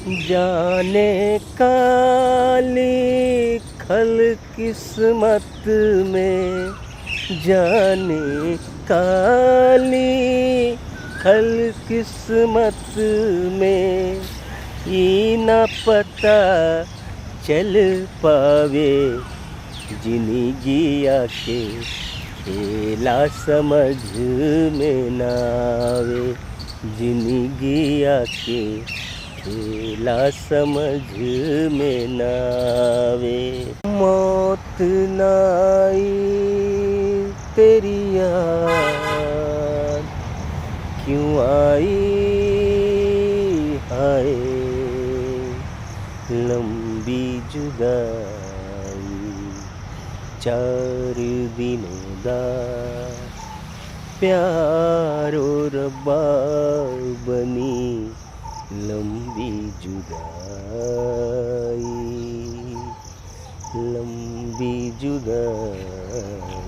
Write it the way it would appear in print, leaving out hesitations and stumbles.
जाने काली खल किस्मत में, जाने काली खल किस्मत में, ये न पता चल पावे जिंदगिया के खेला समझ में ना आवे, जिंदगिया के खेला समझ में ना आवे। मौत ना आई तेरी याद क्यों आई, हाय लंबी जुदाई, 4 दिनों दा प्यार और बार बनी लंबी जुदाई, लंबी जुदाई।